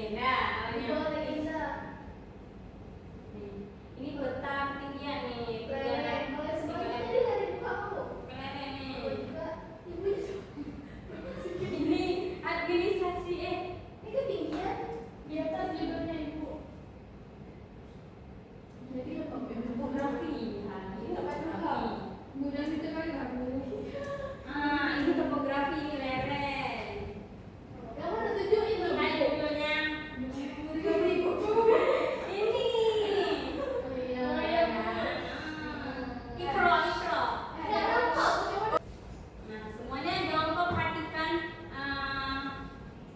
legenda namanya. legenda. Ini peta ketinggian nih. Boleh semuanya tadi nggak dibuka kamu. Kelereng nih. Aku juga. Ibu itu. Ini administrasi Ini ketinggian di atas judulnya ibu. Jadi apa? topografi. Ini topografi. Kemudian itu kan nggak boleh. Ini topografi ini lereng. Yang mana tunjukin tuh? Ini judulnya. Ini. Ikro. Nah, semuanya jangan lupa perhatikan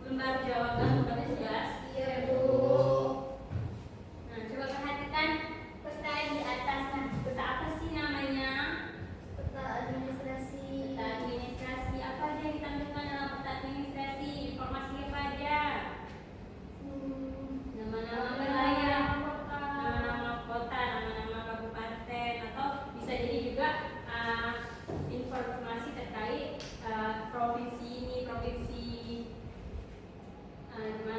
lembar jawaban udah jelas. Iya bu. Nah, coba perhatikan peta di atas. Nah, peta apa sih namanya? Peta administrasi. Peta administrasi. Apa aja yang ditampilkan dalam peta administrasi? Informasi apa aja? Nama-nama wilayah, nama-nama kota, nama-nama kabupaten, atau bisa jadi juga informasi terkait provinsi ini, provinsi di mana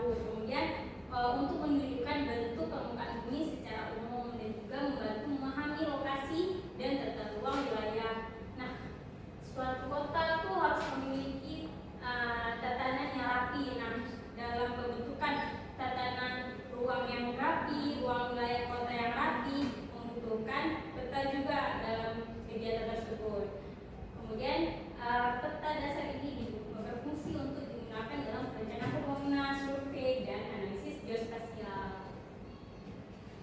laut. Kemudian untuk menunjukkan bentuk permukaan bumi secara umum dan juga membantu memahami lokasi dan tata ruang wilayah. Nah, suatu kota itu harus memiliki tatanan yang rapi. Nah, dalam pembentukan tatanan ruang yang rapi, ruang wilayah kota yang rapi membutuhkan peta juga dalam kegiatan tersebut. Kemudian peta dasar ini berfungsi untuk digunakan dalam perencanaan pembangunan, survei, dan analisis geospasial.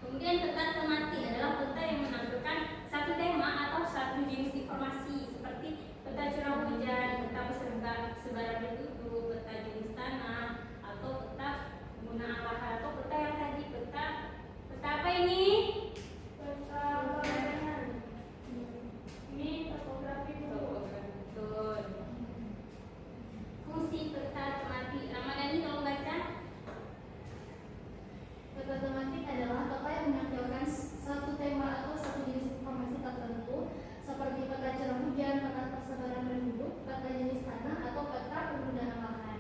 Kemudian peta tematik adalah peta yang menampilkan satu tema atau satu jenis informasi seperti peta curah hujan, peta sebaran penduduk, peta jenis tanah, atau peta penggunaan lahan, atau peta yang tadi peta apa ini? Peta bangunan. Ini topografi dulu. Betul. Fungsi peta tematik. Ramadhani tolong baca. Peta tematik adalah peta yang menampilkan satu tema atau satu jenis informasi tertentu seperti peta curah hujan, peta persebaran penduduk, peta jenis tanah, atau peta penggunaan lahan.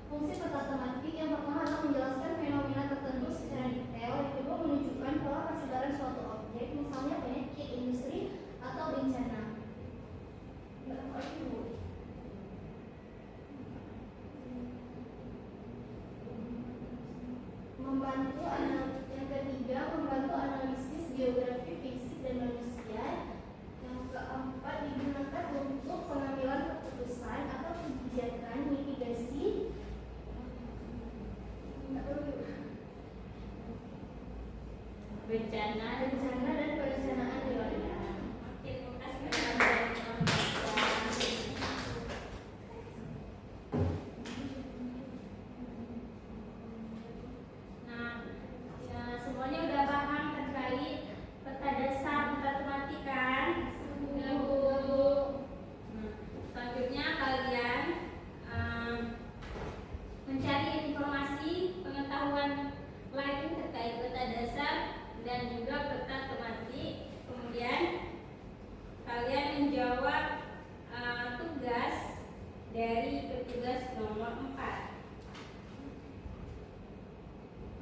Fungsi peta tematik yang pertama adalah menjelaskan fenomena tertentu secara detail, yang kedua menunjukkan pola persebaran suatu objek, misalnya penyakit, industri, atau bencana. Yang ketiga membantu analisis geografi, fisik, dan manusia. Yang keempat digunakan untuk pengambilan keputusan atau kebijakan mitigasi Bencana dan perencanaan wilayah. Terima kasih teman-teman. Nah, ya, semuanya udah paham terkait peta dasar, peta tematik kan? Sudah, Bu. Nah, selanjutnya kalian mencari informasi pengetahuan lain terkait peta dasar dan juga peta tematik. Kemudian kalian menjawab tugas dari petugas nomor 4.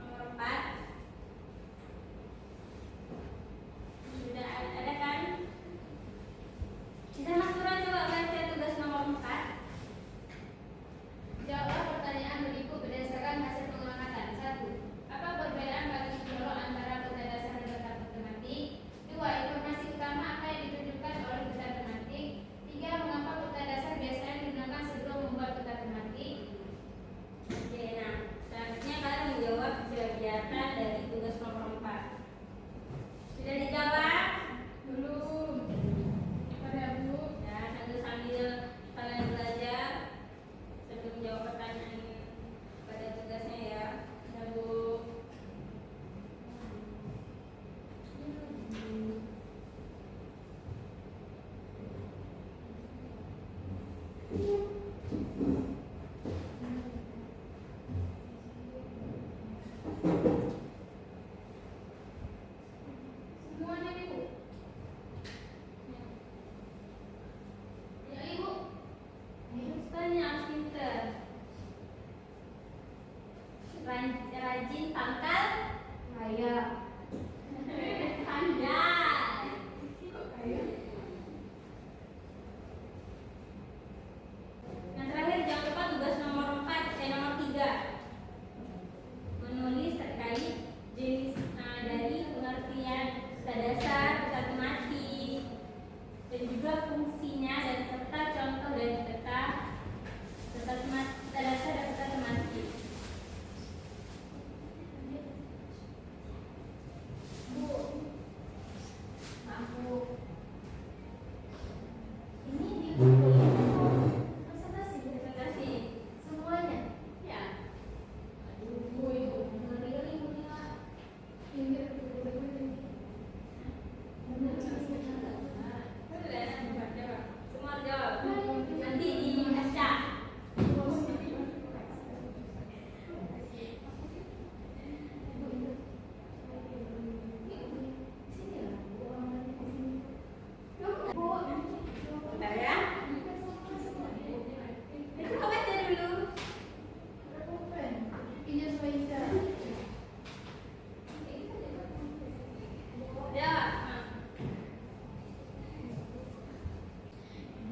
Nomor 4 sudah ada kan? Bisa Mas Nura coba baca tugas nomor 4. Jawab pertanyaan berikut berdasarkan hasil pengamatan. 1. Apa perbedaan bagi Joro antara peta dasar dan peta tematik? 2. Informasi utama apa yang ditunjukkan oleh peta tematik? 3. Mengapa peta dasar biasanya digunakan sebelum membuat peta tematik? Oke, nah selanjutnya kalian menjawab kegiatan dari tugas nomor 4. Sudah dijawab? Belum. Ada Bu. Ya, sambil kalian belajar sambil menjawab pertanyaan pada tugasnya ya. Ya, Bu. Semuanya nih Bu. Ya Ibu. Misalnya harus pinter. Rajin pangkal Kaya. pandai. Kok kayak? Yang terakhir jangan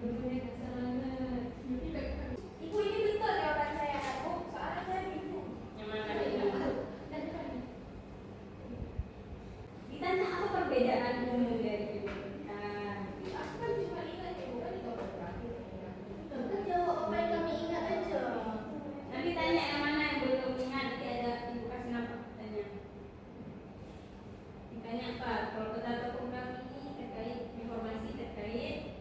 Ibu ini betul jawaban saya kan Bu? Soalnya saya bingung. Yang mana tadi? Ditanya apa perbedaan umum dari itu? Nah, Aku kan cuma ingat ya, bukan itu apa terakhir. Kan jawab apa yang kami ingat aja. nanti tanya yang mana yang belum ingat, nanti ada ibu kasih nama tanya. Ditanya apa? Kalau peta topografi ini terkait informasi terkait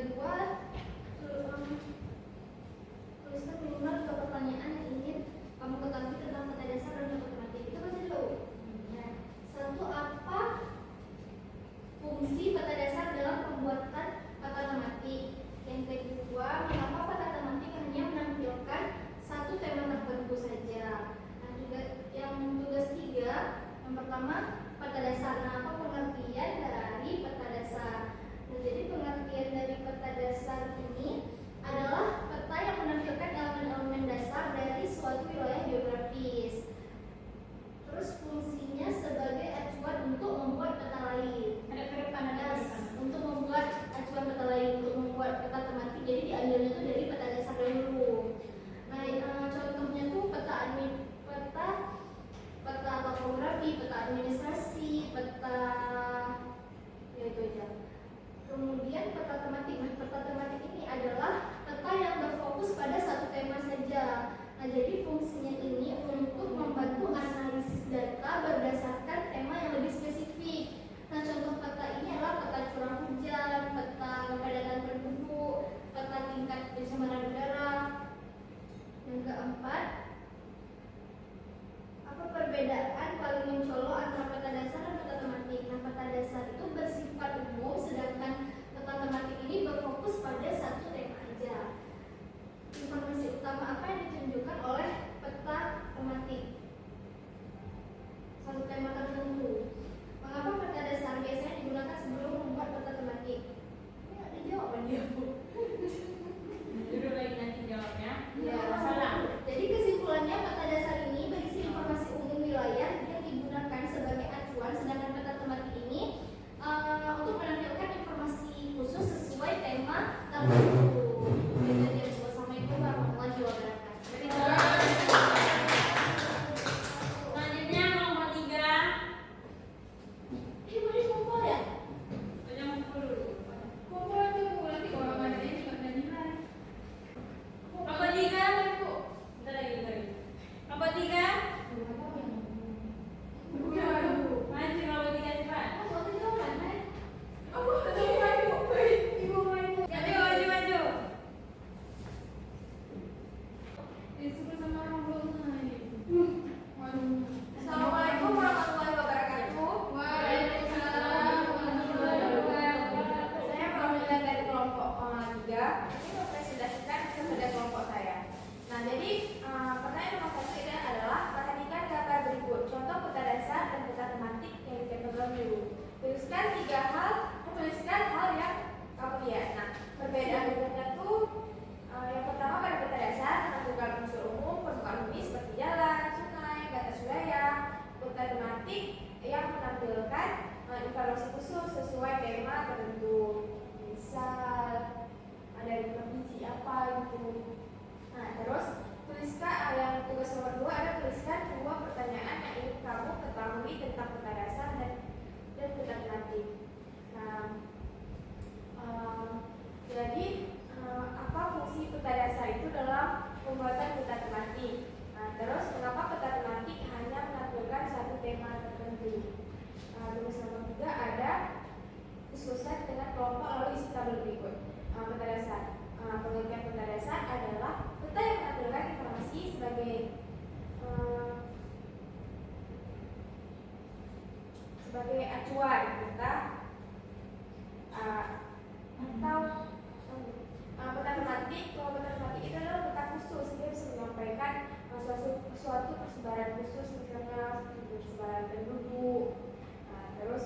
kedua, tuliskan minimal 2 pertanyaan yang ingin kamu ketahui tentang peta dasar dan matematik. Itu baca dulu. Nah, 1. Apa fungsi peta dasar dalam pembuatan peta tematik? Yang kedua, mengapa peta tematik hanya menampilkan satu tema tertentu saja? Nah, juga yang tugas 3, yang pertama peta dasar. Nah, apa pengertian dari peta dasar? Nah, jadi pengertian dari peta dasar ini adalah peta yang menampilkan elemen-elemen dasar dari suatu wilayah geografis. Terus fungsinya sebagai acuan untuk membuat peta lain. Ada ke depan, ada ke depan. Untuk membuat acuan peta lain, untuk membuat peta tematik. Jadi diambilnya itu dari peta dasar dulu. Nah, contohnya tuh peta topografi, peta administrasi, peta, ya itu aja. Kemudian peta tematik. Nah, peta tematik ini adalah peta yang berfokus pada satu tema saja. Nah, jadi fungsinya ini untuk membantu analisis data berdasarkan tema yang lebih spesifik. Nah, contoh peta ini adalah peta curah hujan, peta kepadatan penduduk, peta tingkat pencemaran udara. Yang keempat, apa perbedaan paling mencolok antara peta dasar dan peta tematik? Nah, peta dasar itu bersifat umum, sedangkan peta tematik ini berfokus pada satu tema aja. Informasi utama apa yang ditunjukkan oleh peta tematik? Satu tema tertentu. Mengapa peta dasar biasanya digunakan sebelum membuat peta tematik? Ini ada jawaban dia, Bu. Dulu lagi nanti jawabnya. Ya, Salah. jadi kesimpulannya peta dasar ini berisi informasi umum wilayah yang digunakan sebagai acuan, sedangkan peta tematik ini untuk menampilkan informasi khusus sesuai tema tertentu. Itu dia, Bu. Assalamualaikum warahmatullahi wabarakatuh. Selanjutnya kelompok 3. Boleh kumpul ya? Banyak kumpul dulu. Kumpul aja Bu, nanti kalau nggak juga nggak nilai. Kelompok 3, Bu. Bentar lagi, bentar lagi. Kelompok 3. Maju kelompok 3 cepat. Maju, maju. Disuruh sama orang belum. Assalamualaikum warahmatullahi wabarakatuh. Waalaikumsalam warahmatullahi wabarakatuh. Saya perwakilan dari kelompok 3 ini mempresentasikan hasil kerja kelompok saya. Nah, jadi pertanyaan nomor 1 ini adalah perhatikan gambar berikut contoh peta dasar dan peta tematik yang dicatat dulu. Tuliskan hal yang kamu lihat. Nah, perbedaan berikutnya tuh yang pertama pada peta dasar menentukan unsur umum permukaan bumi seperti jalan, sungai, batas wilayah. Peta tematik yang menampilkan informasi khusus sesuai tema tertentu. Misal dari provinsi apa gitu. Nah, terus tuliskan yang tugas nomor 2 ada tuliskan 2 pertanyaan yang ingin kamu ketahui tentang peta dasar dan peta tematik. Nah, jadi apa fungsi peta dasar itu dalam pembuatan peta tematik? Nah, terus mengapa peta tematik hanya menampilkan satu tema tertentu? Tugas nomor 3 ada diskusikan dengan kelompok lalu isi tabel berikut. Peta dasar. Pengertian peta dasar adalah peta yang menampilkan informasi sebagai acuan peta atau peta tematik. Kalau peta tematik itu adalah peta khusus, dia bisa menyampaikan suatu persebaran khusus, misalnya persebaran penduduk. Terus